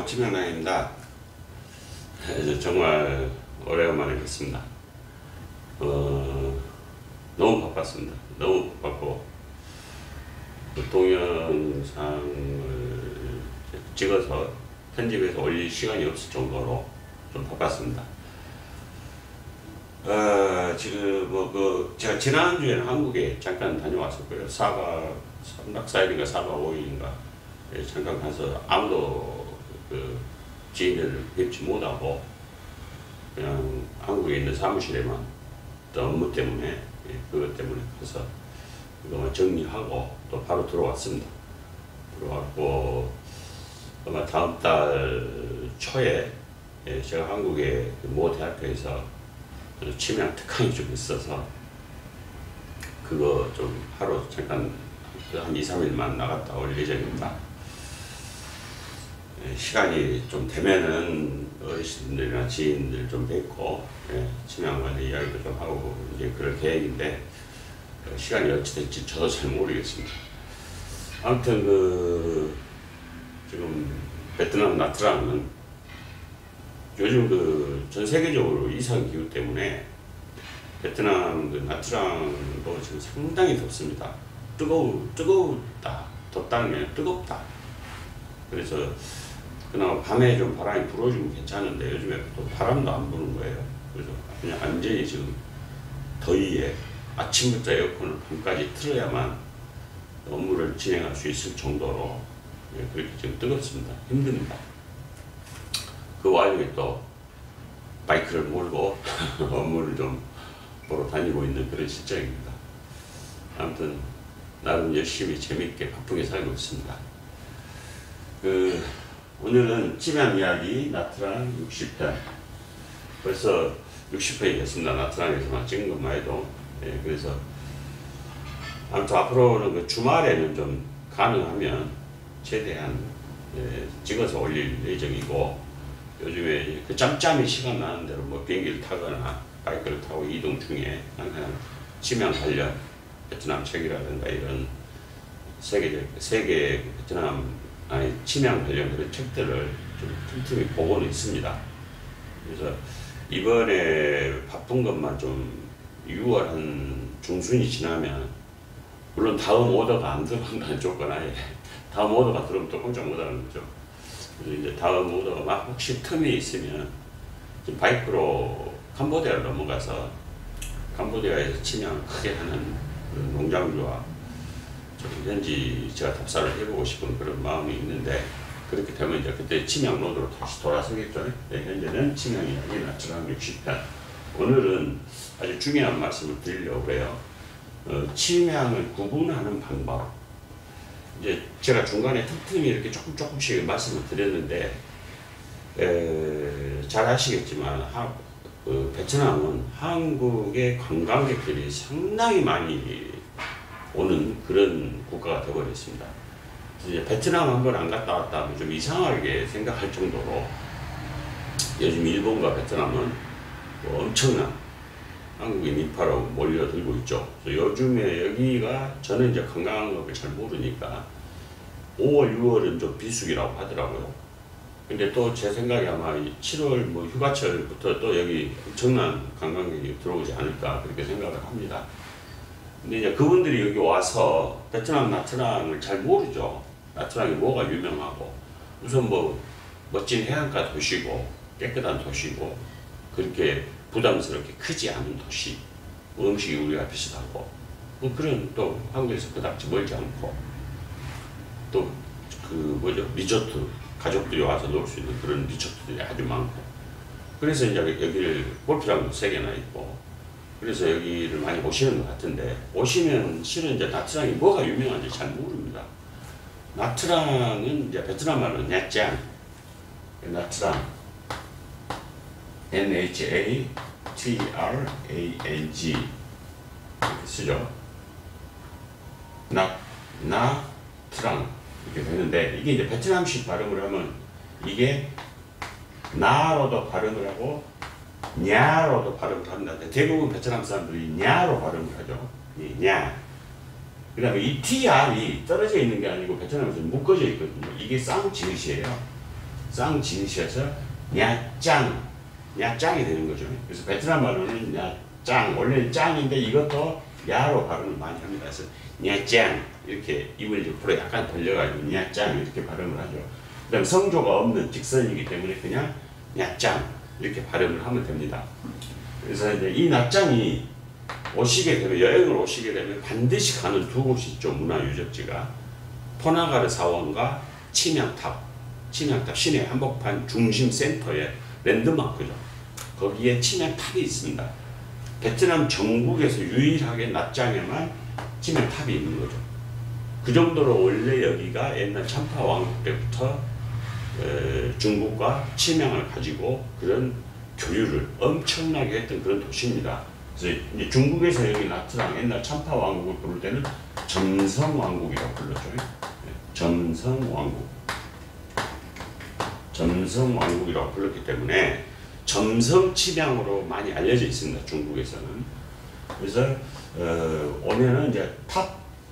김영란입니다. 정말 오래간만에 뵙습니다. 너무 바빴습니다. 너무 바빴고 동영상을 찍어서 편집해서 올릴 시간이 없을 정도로 좀 바빴습니다. 지금 제가 지난주에는 한국에 잠깐 다녀왔었고요. 3박 4일인가 4박 5일인가 잠깐 가서 아무도 지인들을 뵙지 못하고 그냥 한국에 있는 사무실에만 또 업무 때문에 그것 때문에 가서 그동안 정리하고 또 바로 들어왔습니다. 들어왔고 아마 다음 달 초에 제가 한국의 모 대학교에서 취미랑 특강이 좀 있어서 그거 좀 하루 잠깐 한 2, 3일만 나갔다 올 예정입니다. 시간이 좀 되면은 어르신들이나 지인들 좀 뵙고 취미랑 관련 이야기도 좀 하고 이제 그럴 계획인데 시간이 어찌 될지 저도 잘 모르겠습니다. 아무튼 지금 베트남 나트랑은 요즘 전 세계적으로 이상 기후 때문에 베트남 나트랑도 지금 상당히 덥습니다. 뜨겁다. 덥다는 게 아니라 뜨겁다. 그래서 그나마 밤에 좀 바람이 불어주면 괜찮은데 요즘에 또 바람도 안 부는 거예요. 그래서 그냥 완전히 지금 더위에 아침부터 에어컨을 밤까지 틀어야만 업무를 진행할 수 있을 정도로 그렇게 지금 뜨겁습니다. 힘듭니다. 그 와중에 또 바이크를 몰고 업무를 좀 보러 다니고 있는 그런 실정입니다. 아무튼 나름 열심히 재밌게 바쁘게 살고 있습니다. 오늘은 찜양 이야기 나트랑 60편 벌써 60편이 됐습니다. 나트랑에서만 찍은 것만 해도 그래서 아무튼 앞으로는 주말에는 좀 가능하면 최대한 찍어서 올릴 예정이고 요즘에 짬짬이 시간 나는 대로 비행기를 타거나 바이크를 타고 이동 중에 항상 찜양 관련 베트남 책이라든가 이런 세계 베트남 침향 관련 그런 책들을 좀 틈틈이 보고는 있습니다. 그래서 이번에 바쁜 것만 좀 6월 한 중순이 지나면 물론 다음 오더가 안 들어간다는 조건 하에 다음 오더가 들어오면 또 꼼짝 못하는 거죠. 그래서 이제 다음 오더가 막 혹시 틈이 있으면 지금 바이크로 캄보디아를 넘어가서 캄보디아에서 침향을 크게 하는 농장주와 현지 제가 답사를 해보고 싶은 그런 마음이 있는데 그렇게 되면 이제 그때 침향 로드로 다시 돌아서겠죠. 현재는 침향 이야기 나트랑 60편. 오늘은 아주 중요한 말씀을 드리려고 해요. 침향을 구분하는 방법. 이제 제가 중간에 틈틈이 이렇게 조금씩 말씀을 드렸는데 잘 아시겠지만 베트남은 한국의 관광객들이 상당히 많이 오는 그런 국가가 되어버렸습니다. 이제 베트남 한번 안 갔다 왔다 하면 좀 이상하게 생각할 정도로 요즘 일본과 베트남은 엄청난 한국인 인파로 몰려들고 있죠. 요즘에 여기가 저는 이제 관광업을 잘 모르니까 5월, 6월은 좀 비수기라고 하더라고요. 근데 또 제 생각에 아마 7월 휴가철부터 또 여기 엄청난 관광객이 들어오지 않을까 그렇게 생각을 합니다. 근데 이제 그분들이 여기 와서 베트남 나트랑을 잘 모르죠. 나트랑이 뭐가 유명하고 우선 멋진 해안가 도시고 깨끗한 도시고 그렇게 부담스럽게 크지 않은 도시 음식이 우리가 비슷하고 그런 또 한국에서 그닥 멀지 않고 또 리조트 가족들이 와서 놀 수 있는 그런 리조트들이 아주 많고 그래서 이제 여기를 골프장도 3개나 있고 그래서 여기를 많이 오시는 것 같은데 오시면 실은 이제 나트랑이 뭐가 유명한지 잘 모릅니다. 나트랑은 이제 베트남 말로 냐짱 나트랑 NHATRANG 이렇게 쓰죠. 나트랑 이렇게 되는데 이게 이제 베트남식 발음을 하면 이게 나로도 발음을 하고 냐로도 발음을 한다는데 대부분 베트남 사람들이 냐로 발음을 하죠. 냐. 그 다음에 이 TR이 떨어져 있는 게 아니고 베트남에서 묶어져 있거든요. 이게 쌍지읒이에요. 쌍 지으셔서 냐짱, 냐짱이 되는 거죠. 그래서 베트남 말로는 냐짱, 원래는 짱인데 이것도 야로 발음을 많이 합니다. 그래서 냐짱 이렇게 입을 옆으로 약간 돌려가지고 냐짱 이렇게 발음을 하죠. 그 다음에 성조가 없는 직선이기 때문에 그냥 냐짱 이렇게 발음을 하면 됩니다. 그래서 이제 이 냐짱이 오시게 되면, 여행을 오시게 되면 반드시 가는 두 곳이 있죠. 문화 유적지가 포나가르 사원과 치명탑 시내 한복판 중심 센터의 랜드마크죠. 거기에 치명탑이 있습니다. 베트남 전국에서 유일하게 낫짱에만 치명탑이 있는 거죠. 그 정도로 원래 여기가 옛날 참파 왕국 때부터 중국과 치명을 가지고 그런 교류를 엄청나게 했던 그런 도시입니다. 그래서 이제 중국에서 여기 나트랑 옛날 참파 왕국을 부를 때는 점성왕국이라고 불렀죠. 점성왕국이라고 불렀기 때문에 점성치명으로 많이 알려져 있습니다. 중국에서는. 그래서 오면은 이제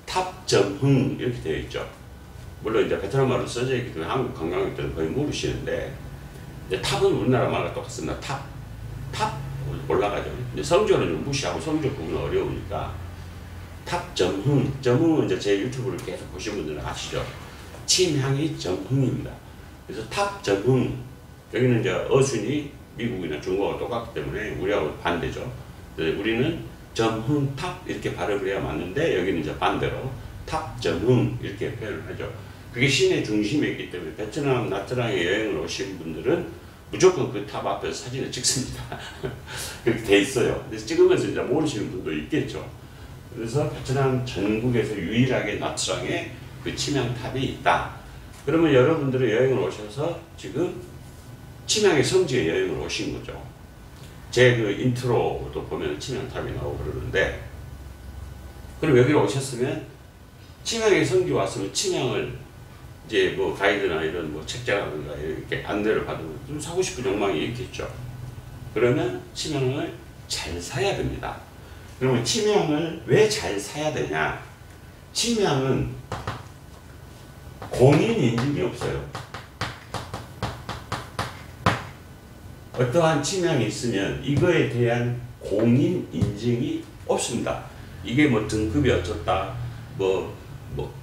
탑점흥 이렇게 되어 있죠. 물론 이제 베트남 말로 써져 있기 때문에 한국 관광객들은 거의 모르시는데, 이제 탑은 우리나라 말과 똑같습니다. 탑 올라가죠. 이제 성조는 좀 무시하고 성조 부분은 어려우니까 탑점흥, 점흥은 이제 제 유튜브를 계속 보신 분들은 아시죠. 침향이 점흥입니다. 그래서 탑점흥, 여기는 이제 어순이 미국이나 중국하고 똑같기 때문에 우리하고 반대죠. 우리는 점흥탑 이렇게 발음을 해야 맞는데 여기는 이제 반대로 탑점흥 이렇게 표현을 하죠. 그게 시내 중심에 있기 때문에 베트남 나트랑에 여행을 오신 분들은 무조건 그 탑 앞에서 사진을 찍습니다. 그렇게 돼 있어요. 그래서 찍으면서 이제 모르시는 분도 있겠죠. 그래서 베트남 전국에서 유일하게 나트랑에 그 치명탑이 있다. 그러면 여러분들은 여행을 오셔서 지금 치명의 성지에 여행을 오신 거죠. 제 그 인트로도 보면 치명탑이 나오고 그러는데, 그럼 여기로 오셨으면 치명의 성지 왔으면 치명을 이제 뭐 가이드나 이런 뭐 책자라든가 이렇게 안내를 받으면 좀 사고 싶은 욕망이 있겠죠. 그러면 치명을 잘 사야 됩니다. 그러면 치명을 왜 잘 사야 되냐? 치명은 공인 인증이 없어요. 어떠한 치명이 있으면 이거에 대한 공인 인증이 없습니다. 이게 뭐 등급이 어쩌다,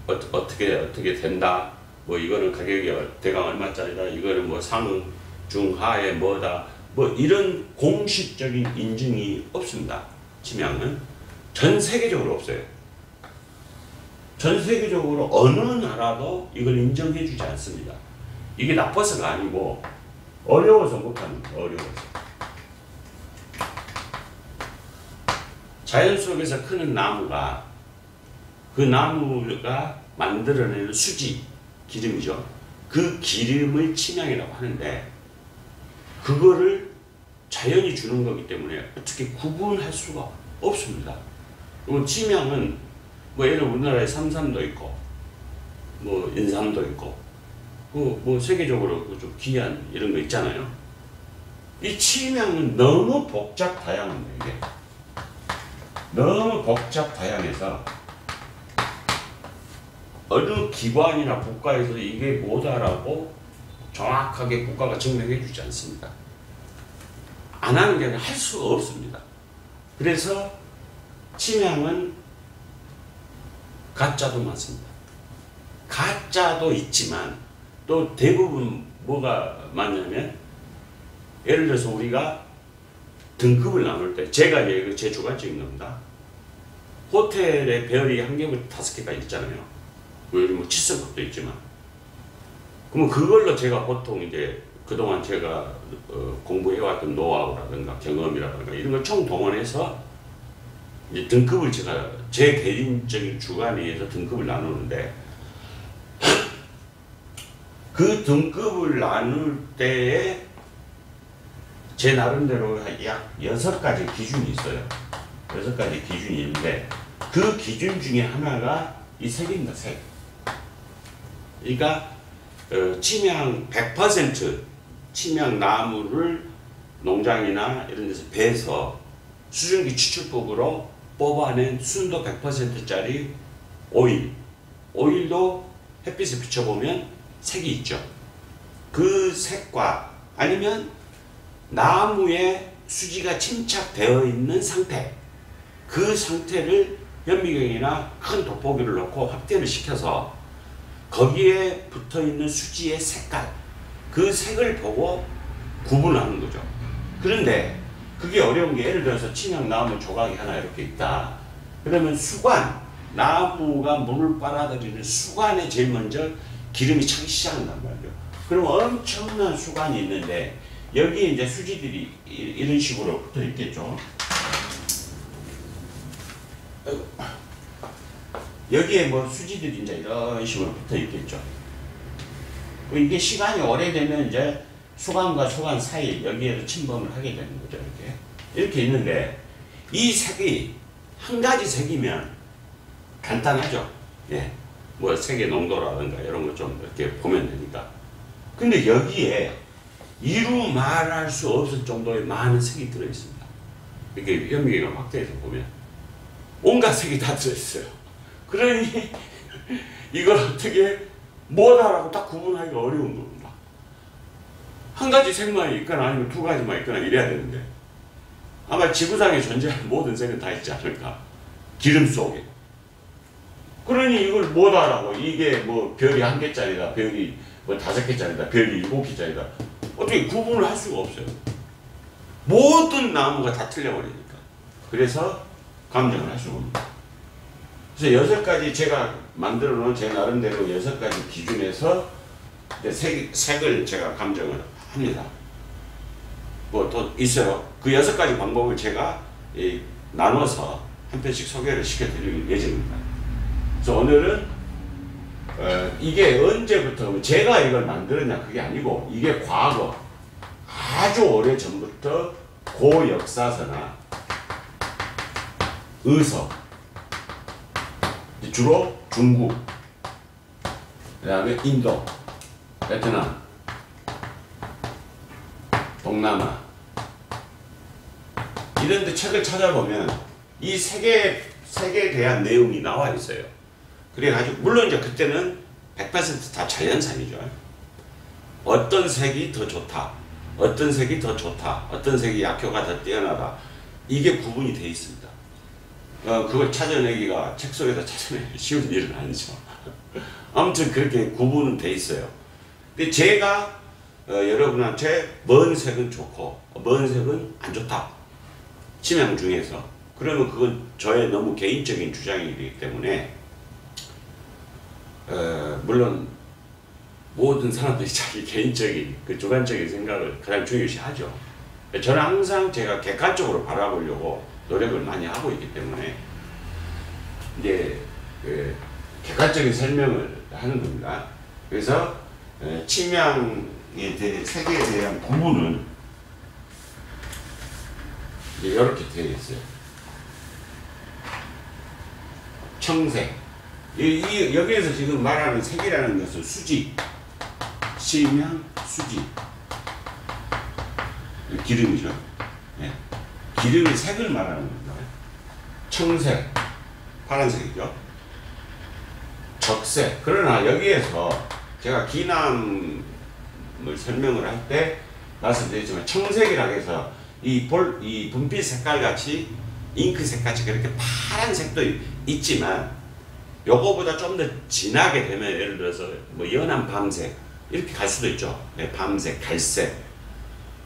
어떻게 된다, 뭐 이거는 가격이 대강 얼마짜리다, 이거는 뭐 상, 중, 하에 뭐다, 뭐 이런 공식적인 인증이 없습니다. 치명은 전 세계적으로 없어요. 전 세계적으로 어느 나라도 이걸 인정해 주지 않습니다. 이게 나빠서가 아니고 어려워서 못하는 거예요. 어려워서. 자연 속에서 크는 나무가, 그 나무가 만들어내는 수지, 기름이죠. 그 기름을 치명이라고 하는데, 그거를 자연이 주는 거기 때문에 어떻게 구분할 수가 없습니다. 그리고 치명은 뭐 예를 우리나라에 삼삼도 있고, 뭐 인삼도 있고, 뭐 세계적으로 좀 귀한 이런 거 있잖아요. 이 치명은 너무 복잡 다양합니다. 이게 너무 복잡 다양해서 어느 기관이나 국가에서 이게 뭐다라고 정확하게 국가가 증명해 주지 않습니다. 안 하는 게 아니라 할 수가 없습니다. 그래서 치명은 가짜도 많습니다. 가짜도 있지만 또 대부분 뭐가 많냐면, 예를 들어서 우리가 등급을 나눌 때, 제가 이제 제 주관적인 겁니다. 호텔에 별이 1개부터 5개까지 있잖아요. 뭐 7성급도 있지만. 그러면 그걸로 제가 보통 이제 그동안 제가 공부해왔던 노하우라든가 경험이라든가 이런 걸 총동원해서 이제 등급을 제가 제 개인적인 주관에 의해서 등급을 나누는데, 그 등급을 나눌 때에 제 나름대로 약 6가지 기준이 있어요. 6가지 기준이 있는데, 그 기준 중에 하나가 이 색입니다. 색. 그러니까 치명 100% 치명 나무를 농장이나 이런 데서 베서 수증기 추출법으로 뽑아낸 순도 100%짜리 오일도 햇빛에 비춰보면 색이 있죠. 그 색과 아니면 나무에 수지가 침착되어 있는 상태, 그 상태를 현미경이나 큰 돋보기를 놓고 확대를 시켜서 거기에 붙어 있는 수지의 색깔, 그 색을 보고 구분하는 거죠. 그런데 그게 어려운 게, 예를 들어서 침향나무 조각이 하나 이렇게 있다. 그러면 수관, 나무가 물을 빨아들이는 수관에 제일 먼저 기름이 차기 시작한단 말이에요. 그럼 엄청난 수관이 있는데 여기에 이제 수지들이 이런 식으로 붙어 있겠죠. 여기에 뭐 수지들이 이제 이런 식으로 붙어 있겠죠. 이게 시간이 오래되면 이제 수관과 수관 사이 여기에도 침범을 하게 되는 거죠. 이렇게 있는데 이 색이 한 가지 색이면 간단하죠. 예, 뭐 색의 농도라든가 이런 거 좀 이렇게 보면 되니까. 근데 여기에 이루 말할 수 없을 정도의 많은 색이 들어 있습니다. 이렇게 현미경을 확대해서 보면 온갖 색이 다 들어 있어요. 그러니 이걸 어떻게 뭐다라고 딱 구분하기가 어려운 겁니다. 한 가지 색만 있거나 아니면 두 가지만 있거나 이래야 되는데 아마 지구상에 존재하는 모든 색은 다 있지 않을까. 기름 속에. 그러니 이걸 뭐다라고, 이게 뭐 별이 1개짜리다, 별이 뭐 5개짜리다, 별이 7개짜리다, 어떻게 구분을 할 수가 없어요. 모든 나무가 다 틀려버리니까. 그래서 감정을 할 수가 없습니다. 그래서 6가지 제가 만들어 놓은 제 나름대로 6가지 기준에서 색을 제가 감정을 합니다. 뭐 또 있어요. 그 6가지 방법을 제가 나눠서 한 편씩 소개를 시켜드릴 예정입니다. 그래서 오늘은 이게 언제부터 제가 이걸 만들었냐 그게 아니고, 이게 과거 아주 오래 전부터 고역사서나 의서, 주로 중국, 그 다음에 인도, 베트남, 동남아 이런 데 책을 찾아보면 이 색에 대한 내용이 나와 있어요. 그래가지고 물론 이제 그때는 100% 다 자연산이죠. 어떤 색이 더 좋다, 어떤 색이 더 좋다, 어떤 색이 약효가 더 뛰어나다, 이게 구분이 되어 있습니다. 그걸 찾아내기가, 책 속에서 찾아내기 쉬운 일은 아니죠. 아무튼 그렇게 구분은 돼 있어요. 근데 제가 여러분한테 먼 색은 좋고 먼 색은 안 좋다, 침향 중에서, 그러면 그건 저의 너무 개인적인 주장이기 때문에 물론 모든 사람들이 자기 개인적인 그 주관적인 생각을 가장 중요시하죠. 저는 항상 제가 객관적으로 바라보려고 노력을 많이 하고 있기 때문에 이제 객관적인 설명을 하는 겁니다. 그래서 침향에 대해, 색에 대한 구분은 이제 이렇게 되어 있어요. 청색, 여기에서 지금 말하는 색이라는 것은 수지, 침향, 수지, 기름이죠. 네. 기름의 색을 말하는 겁니다. 청색, 파란색이죠. 적색. 그러나 여기에서 제가 기남을 설명을 할 때 말씀드렸지만, 청색이라고 해서 이 분필 색깔 같이, 잉크 색 같이 그렇게 파란색도 있지만, 요거보다 좀 더 진하게 되면, 예를 들어서 뭐 연한 밤색 이렇게 갈 수도 있죠. 네, 밤색, 갈색.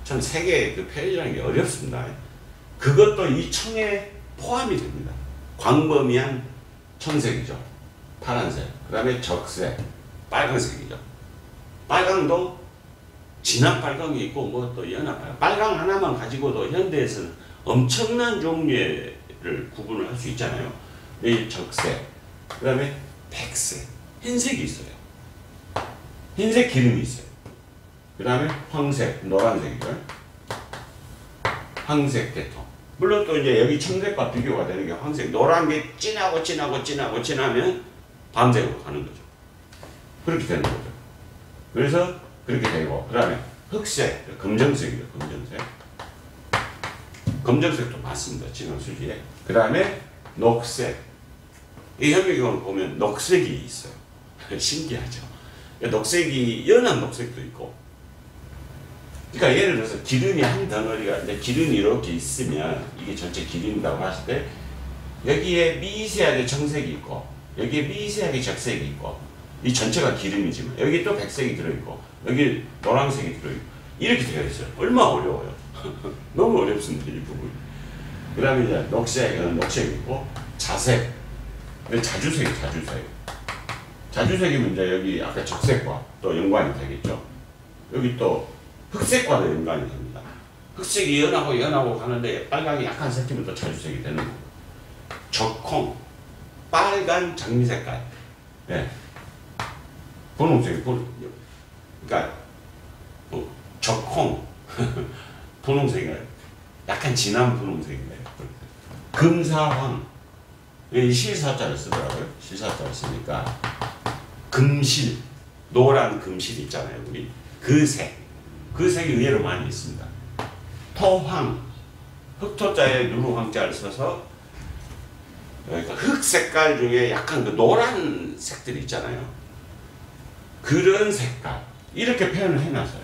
참 색의 그 표현이라는 게 어렵습니다. 그것도 이 청에 포함이 됩니다. 광범위한 청색이죠. 파란색. 그 다음에 적색, 빨간색이죠. 빨강도 진한 빨강이 있고 뭐 또 연한 빨강. 빨강 하나만 가지고도 현대에서는 엄청난 종류를 구분을 할 수 있잖아요. 이 적색, 그 다음에 백색, 흰색이 있어요. 흰색 기름이 있어요. 그 다음에 황색, 노란색이죠. 황색 계통. 물론 또 이제 여기 청색과 비교가 되는 게 황색, 노란 게 진하면 밤색으로 가는 거죠. 그렇게 되는 거죠. 그래서 그렇게 되고, 그 다음에 흑색, 검정색이죠. 검정색. 검정색도 맞습니다. 지금 수지에. 그 다음에 녹색. 이 현미경을 보면 녹색이 있어요. 신기하죠. 녹색이 연한 녹색도 있고 그러니까 예를 들어서 기름이 한 덩어리가 이제 기름이 이렇게 있으면 이게 전체 기름이라고 했을 때 여기에 미세하게 정색이 있고 여기에 미세하게 적색이 있고 이 전체가 기름이지만 여기 또 백색이 들어있고 여기 노란색이 들어있고 이렇게 되어 있어요. 얼마나 어려워요. 너무 어렵습니다. 이 부분이. 그 다음에 이제 녹색이 있고 자색, 자주색이 자주색. 자주색이면 이제 여기 아까 적색과 또 연관이 되겠죠. 여기 또 흑색과도 연관이 됩니다. 흑색이 연하고 가는데 빨강이 약간 섞이면 또 자주색이 되는 거고. 적콩, 빨간 장미 색깔. 예. 분홍색이, 그러니까, 적콩, 분홍색이 약간 진한 분홍색인데. 금사황. 이 실사자를 쓰더라고요. 실사자를 쓰니까. 금실, 노란 금실 있잖아요. 우리. 그 색. 그 색이 의외로 많이 있습니다. 토황. 흑토자에 누르황자를 써서 그러니까 흑 색깔 중에 약간 그 노란 색들이 있잖아요. 그런 색깔. 이렇게 표현을 해놨어요.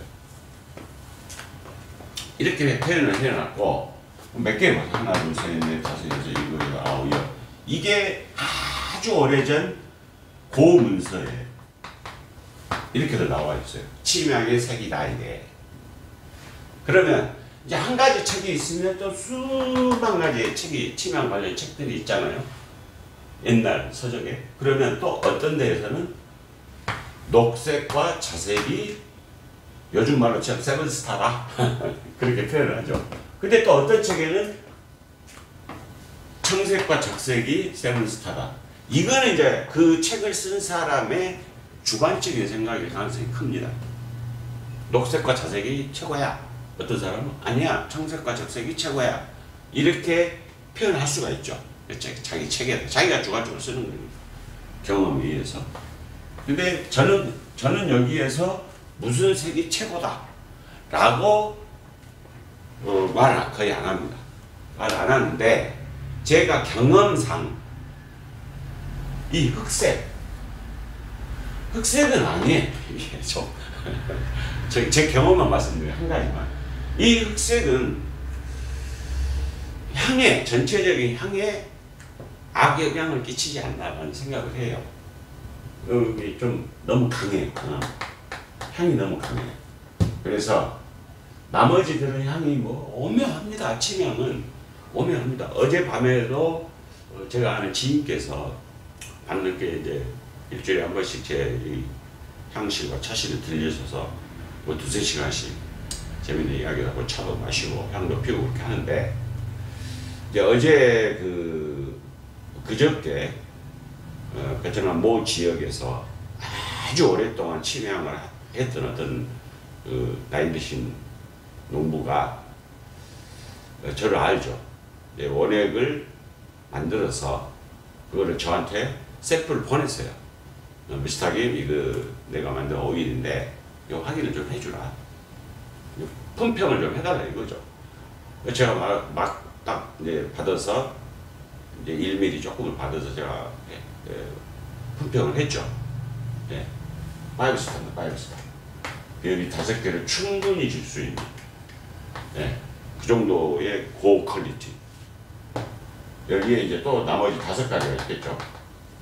이렇게 표현을 해놨고, 몇 개 봐. 하나, 둘, 셋, 넷, 다섯, 여섯, 일곱, 여덟, 아홉, 열. 이게 아주 오래전 고문서에 이렇게도 나와 있어요. 침향의 색이다, 이게. 그러면 이제 한 가지 책이 있으면 또 수만 가지의 책이, 침향 관련 책들이 있잖아요. 옛날 서적에. 그러면 또 어떤 데에서는 녹색과 자색이 요즘 말로 치면 세븐스타다. 그렇게 표현을 하죠. 근데 또 어떤 책에는 청색과 적색이 세븐스타다. 이거는 이제 그 책을 쓴 사람의 주관적인 생각일 가능성이 큽니다. 녹색과 자색이 최고야. 어떤 사람은 아니야, 청색과 적색이 최고야. 이렇게 표현할 수가 있죠. 자기 책에 자기가 주관적으로 쓰는 겁니다. 경험에 의해서. 근데 저는 여기에서 무슨 색이 최고다 라고 말을 거의 안 합니다. 말 안 하는데 제가 경험상 이 흑색은 아니에요. 이게 제 경험만 말씀드려요. 한 가지만. 이 흑색은 향에, 전체적인 향에 악영향을 끼치지 않나라는 생각을 해요. 여기 좀 너무 강해요. 향이 너무 강해요. 그래서 나머지들은 향이 뭐 오묘합니다. 침향은 오묘합니다. 어젯밤에도 제가 아는 지인께서 밤늦게 이제 일주일에 한 번씩 제 향실과 차실을 들려셔서 뭐 두세 시간씩 재밌는 이야기를 하고 차도 마시고 향도 피우고 그렇게 하는데, 이제 어제 그저께 베트남 모 지역에서 아주 오랫동안 침향을 했던 어떤 나이 드신 농부가 저를 알죠. 원액을 만들어서 그거를 저한테 샘플을 보냈어요. 미스터김 이거 내가 만든 오일인데 이거 확인을 좀 해주라. 품평을 좀 해달라 이거죠. 제가 막 딱 이제 받아서 이제 1mm 조금을 받아서 제가 품평을 했죠. 예. 5스타입니다. 5스타. 여기 5개를 충분히 줄 수 있는, 예. 그 정도의 고퀄리티. 여기에 이제 또 나머지 5가지가 있겠죠.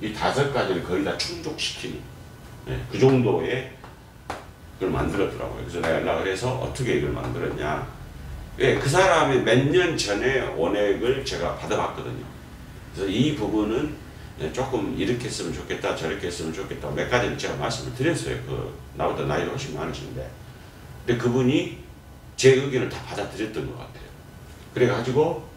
이 5가지를 거의 다 충족시키는, 예. 그 정도의 그걸 만들었더라고요. 그래서 내가 연락을 해서 어떻게 이걸 만들었냐. 예, 그 사람이 몇 년 전에 원액을 제가 받아봤거든요. 그래서 이 부분은 조금 이렇게 했으면 좋겠다, 저렇게 했으면 좋겠다, 몇 가지를 제가 말씀을 드렸어요. 나보다 나이가 훨씬 많으신데. 근데 그분이 제 의견을 다 받아들였던 것 같아요. 그래가지고,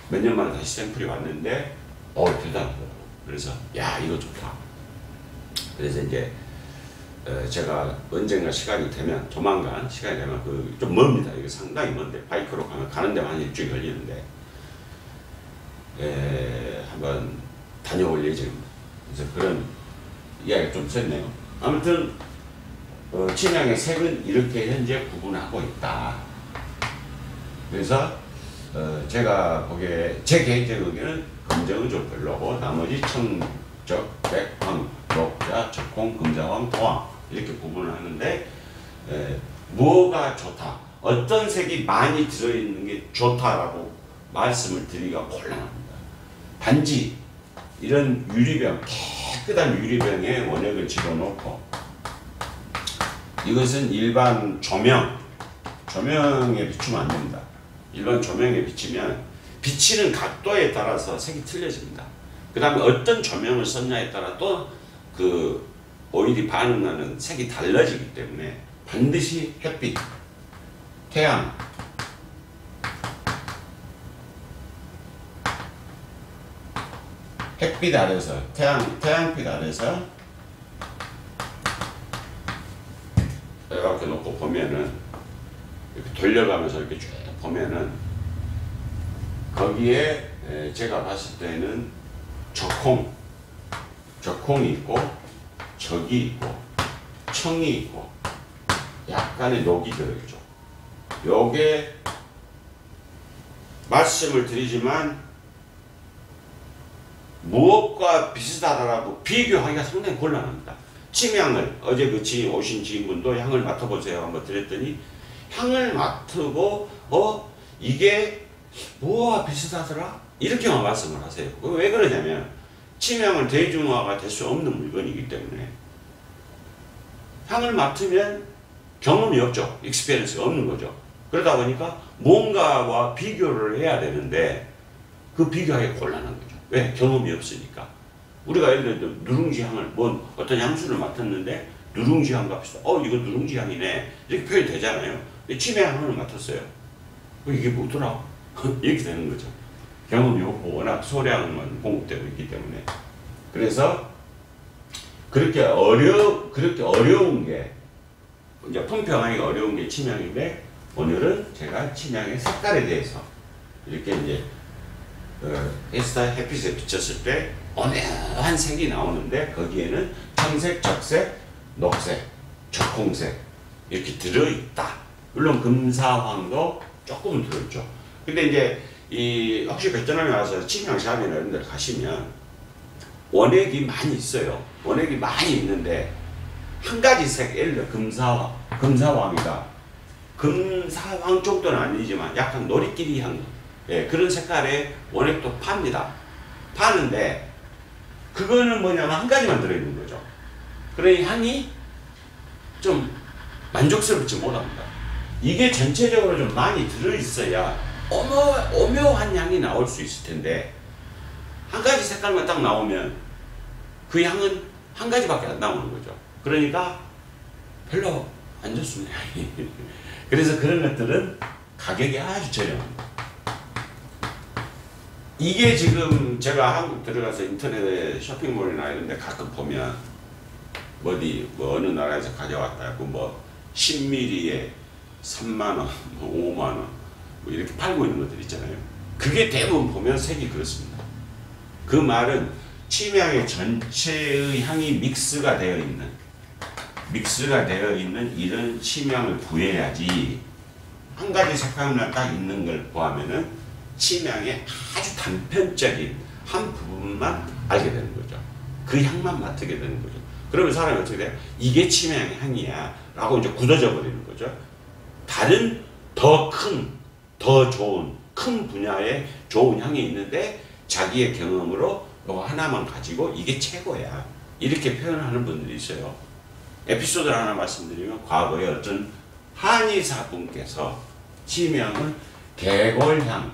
몇 년 만에 다시 샘플이 왔는데, 대단하더라고요. 그래서, 야, 이거 좋다. 그래서 이제, 제가 언젠가 시간이 되면, 조만간 시간이 되면, 좀 멉니다. 이거 상당히 먼데, 바이크로 가는 데만 한 일주일 걸리는데, 한번 다녀올 예정입니다. 그래서 그런 이야기가 좀 셌네요. 아무튼, 침향의 색은 이렇게 현재 구분하고 있다. 그래서, 제가 보기에, 제 개인적인 의견은 검정은 좀 별로고, 나머지 청적, 백황, 녹자, 적콩, 금자황, 도황, 이렇게 구분을 하는데, 뭐가 좋다, 어떤 색이 많이 들어있는 게 좋다라고 말씀을 드리기가 곤란합니다. 단지 이런 유리병, 깨끗한 유리병에 원액을 집어넣고, 이것은 일반 조명에 비추면 안 됩니다. 일반 조명에 비치면 비치는 각도에 따라서 색이 틀려집니다. 그 다음에 어떤 조명을 썼냐에 따라 또 그 오일이 반응하는 색이 달라지기 때문에 반드시 햇빛, 태양, 햇빛 아래서, 태양빛 아래서 이렇게 놓고 보면은, 이렇게 돌려가면서 이렇게 쭉 보면은, 거기에 제가 봤을 때는 적콩이 있고, 적이 있고, 청이 있고, 약간의 녹이 들어있죠. 요게 말씀을 드리지만 무엇과 비슷하다라고 비교하기가 상당히 곤란합니다. 침향을 어제 오신 지인분도 향을 맡아보세요 한번 드렸더니, 향을 맡고 이게 뭐와 비슷하더라 이렇게만 말씀을 하세요. 왜 그러냐면 침향은 대중화가 될 수 없는 물건이기 때문에, 향을 맡으면 경험이 없죠. 익스피리언스가 없는 거죠. 그러다 보니까 뭔가와 비교를 해야 되는데 그 비교하기 곤란한 거죠. 왜? 경험이 없으니까. 우리가 예를 들어 누룽지 향을, 어떤 향수를 맡았는데 누룽지 향과 비슷해. 이거 누룽지 향이네. 이렇게 표현이 되잖아요. 침향 향을 맡았어요. 이게 뭐더라? 이렇게 되는 거죠. 경험이 없고 워낙 소량만 공급되고 있기 때문에. 그래서 그렇게 어려운 게, 이제 품평하기 어려운 게 침향인데, 오늘은 제가 침향의 색깔에 대해서 이렇게 이제 햇빛에 비쳤을 때 온화한 색이 나오는데, 거기에는 청색, 적색, 녹색, 적홍색 이렇게 들어있다. 물론 금사황도 조금은 들어있죠. 근데 이제 혹시 베트남에 와서 침향샵이나 이런 데 가시면 원액이 많이 있어요. 원액이 많이 있는데 한 가지 색, 예를 들어 금사황이다. 금사황 정도는 아니지만 약간 노리끼리 향, 그런 색깔의 원액도 팝니다. 파는데 그거는 뭐냐면 한 가지만 들어있는 거죠. 그러니 향이 좀 만족스럽지 못합니다. 이게 전체적으로 좀 많이 들어있어야 오묘한 향이 나올 수 있을 텐데, 한 가지 색깔만 딱 나오면 그 향은 한 가지밖에 안 나오는 거죠. 그러니까 별로 안 좋습니다. 그래서 그런 것들은 가격이 아주 저렴합니다. 이게 지금 제가 한국 들어가서 인터넷에 쇼핑몰이나 이런 데 가끔 보면 어느 나라에서 가져왔다고 10ml에 3만원, 5만원 이렇게 팔고 있는 것들 있잖아요. 그게 대부분 보면 색이 그렇습니다. 그 말은 침향의 전체의 향이 믹스가 되어 있는 이런 침향을 구해야지, 한 가지 색깔만 딱 있는 걸 구하면은 침향의 아주 단편적인 한 부분만 알게 되는 거죠. 그 향만 맡게 되는 거죠. 그러면 사람이 어떻게 돼요? 이게 침향의 향이야 라고 이제 굳어져 버리는 거죠. 다른 더 좋은 큰 분야의 좋은 향이 있는데 자기의 경험으로 이거 하나만 가지고 이게 최고야 이렇게 표현하는 분들이 있어요. 에피소드를 하나 말씀드리면, 과거에 어떤 한의사 분께서 침향을 개골향,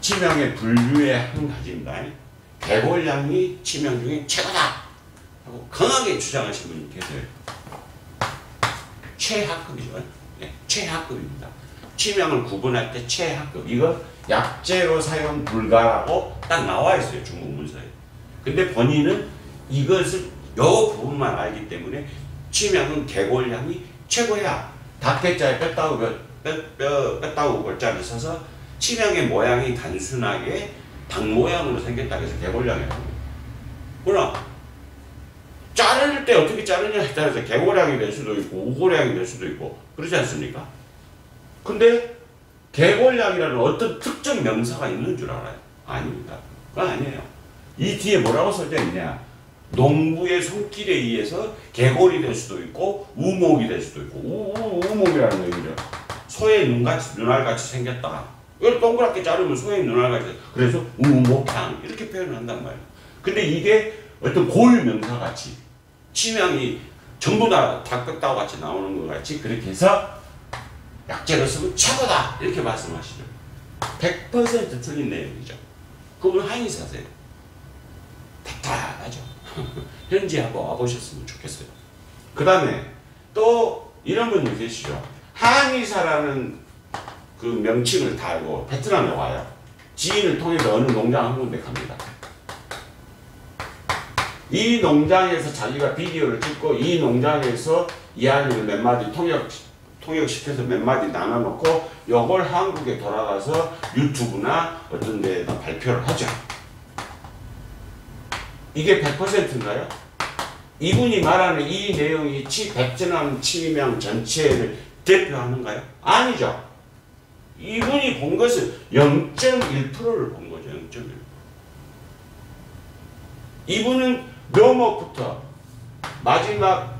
침향의 분류의 한 가지입니다. 개골향이 침향 중에 최고다 하고 강하게 주장하신 분이 계세요. 최하급이죠. 최하급입니다. 침향을 구분할 때 최하급. 이거 약재로 사용 불가라고 딱 나와 있어요. 중국 문서에. 근데 본인은 이것을 요 부분만 알기 때문에 침향은 개골향이 최고야. 닭개자에 뼈다구 골자를 써서 침향의 모양이 단순하게 닭 모양으로 생겼다고 해서 개골향이라고 해요. 그러나 자를 때 어떻게 자르냐에 따라서 개골향이 될 수도 있고 우골향이 될 수도 있고 그렇지 않습니까? 근데 개골향이라는 어떤 특정 명사가 있는 줄 알아요? 아닙니다. 그건 아니에요. 이 뒤에 뭐라고 써져 있냐? 농부의 손길에 의해서 개골이 될 수도 있고 우목이 될 수도 있고 우목이라는 얘기죠. 소의 눈알같이 생겼다. 이걸 동그랗게 자르면 소의 눈알같이 그래서 우목향 이렇게 표현을 한단 말이에요. 근데 이게 어떤 고유명사같이 치명이 전부 다 닭백다와 같이 나오는 것 같이 그렇게 해서 약재로 쓰면 최고다 이렇게 말씀하시죠. 100% 틀린 내용이죠. 그분 한의사세요. 답답하죠. 현지하고 와보셨으면 좋겠어요. 그 다음에 또 이런 분들 계시죠. 한의사라는 그 명칭을 달고 베트남에 와요. 지인을 통해서 어느 농장 한 군데 갑니다. 이 농장에서 자기가 비디오를 찍고 이 농장에서 이야기를 몇 마디 통역시켜서 몇 마디 나눠놓고 요걸 한국에 돌아가서 유튜브나 어떤 데에다 발표를 하죠. 이게 100%인가요? 이분이 말하는 이 내용이 베트남 치명 전체를 대표하는가요? 아니죠. 이분이 본 것은 0.1%를 본 거죠. 0.1%. 이분은 묘목부터 마지막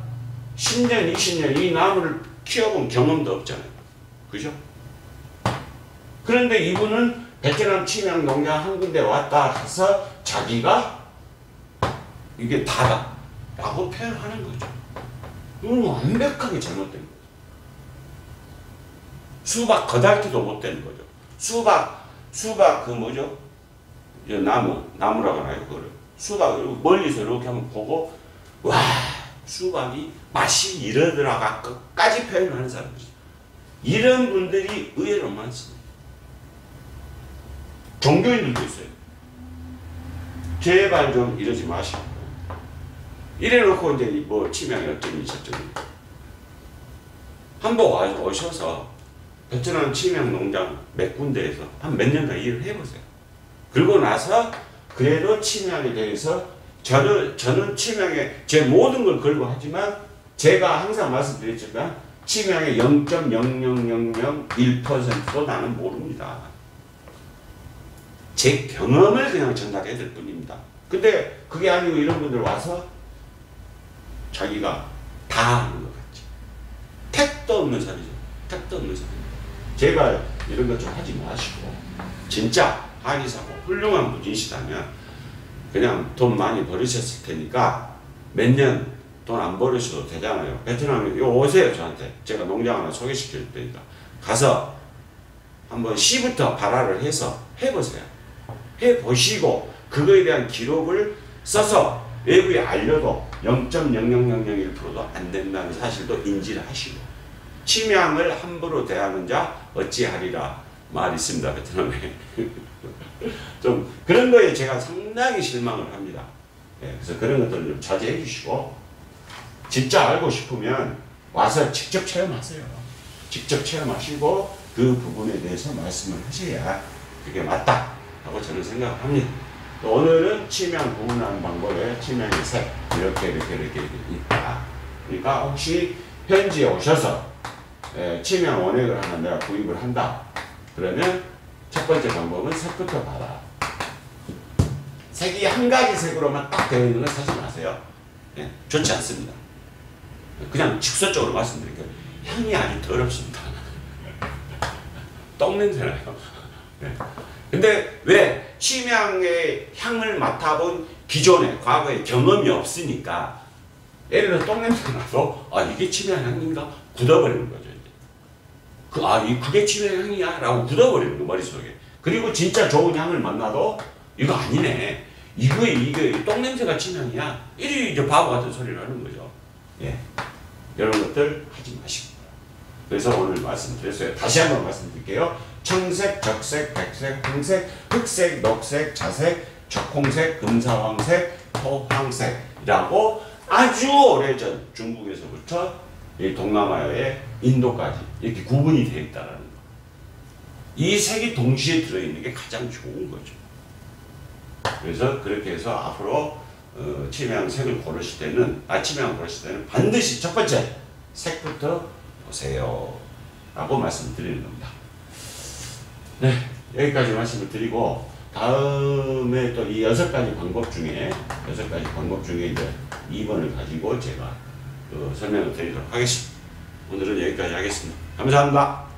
10년, 20년 이 나무를 키워본 경험도 없잖아요. 그죠? 그런데 이분은 베트남 치명 농장 한 군데 왔다 해서 자기가 이게 다다 라고 표현하는 거죠. 이건 완벽하게 잘못된 거죠. 수박 거달기도 못 되는 거죠. 수박 그 뭐죠? 나무라고 하나요? 그거를. 수박 멀리서 이렇게 한번 보고 와 수박이 맛이 이러더라가 끝까지 표현하는 사람이죠. 이런 분들이 의외로 많습니다. 종교인들도 있어요. 제발 좀 이러지 마시고 이래놓고 이제 뭐 치명이 어쩌니 저쩌니 한번 오셔서 베트남 치명 농장 몇 군데에서 한 몇 년간 일을 해보세요. 그러고 나서 그래도 치명에 대해서 저는 치명에 제 모든 걸 걸고 하지만 제가 항상 말씀드렸지만 치명의 0.00001%도 나는 모릅니다. 제 경험을 그냥 전달해 줄 뿐입니다. 근데 그게 아니고 이런 분들 와서 자기가 다 하는 것 같지. 택도 없는 소리죠. 택도 없는 소리. 제가 이런 것 좀 하지 마시고 진짜 한의사고 훌륭한 분이시다면 그냥 돈 많이 벌으셨을 테니까 몇 년 돈 안 벌으셔도 되잖아요. 베트남에 오세요. 저한테. 제가 농장 하나 소개시킬 테니까 가서 한번 시부터 발화를 해서 해보세요. 해보시고 그거에 대한 기록을 써서 외부에 알려도 0.00001%도 안 된다는 사실도 인지를 하시고 치명을 함부로 대하는 자 어찌하리라 말이 있습니다. 베트남에. 좀 그런 거에 제가 상당히 실망을 합니다. 그래서 그런 것들을 좀 자제해 주시고 진짜 알고 싶으면 와서 직접 체험하세요. 직접 체험하시고 그 부분에 대해서 말씀을 하셔야 그게 맞다 하고 저는 생각을 합니다. 오늘은 치명 구분하는 방법에 치명의 색 이렇게 있다. 그러니까 혹시 현지에 오셔서 치명 원액을 하나 내가 구입을 한다. 그러면 첫 번째 방법은 색부터 봐라. 색이 한 가지 색으로만 딱 되어 있는 건 사지 마세요. 좋지 않습니다. 그냥 직설적으로 말씀드릴게요. 향이 아주 더럽습니다. 똥 냄새나요. 근데 왜 치명의 향을 맡아본 기존에 과거에 경험이 없으니까 예를 들어 똥 냄새 나서 이게 치명 향인가 굳어버리는 거죠. 그게 치명 향이야 라고 굳어버리는 거 머릿속에. 그리고 진짜 좋은 향을 만나도 이거 아니네. 이게 똥 냄새가 치명이야. 이리 이제 바보 같은 소리를 하는 거죠. 이런 것들 하지 마시고. 그래서 오늘 말씀드렸어요. 다시 한번 말씀드릴게요. 청색, 적색, 백색, 황색, 흑색, 녹색, 자색, 적홍색, 금사황색, 토황색이라고 아주 오래전 중국에서부터 동남아의 인도까지 이렇게 구분이 되어 있다는 거. 이 색이 동시에 들어있는 게 가장 좋은 거죠. 그래서 그렇게 해서 앞으로 치명색을 고르실 때는 치명을 고르실 때는 반드시 첫 번째 색부터 보세요 라고 말씀드리는 겁니다. 네, 여기까지 말씀을 드리고 다음에 또 이 6가지 방법 중에 이제 2번을 가지고 제가 설명을 드리도록 하겠습니다. 오늘은 여기까지 하겠습니다. 감사합니다.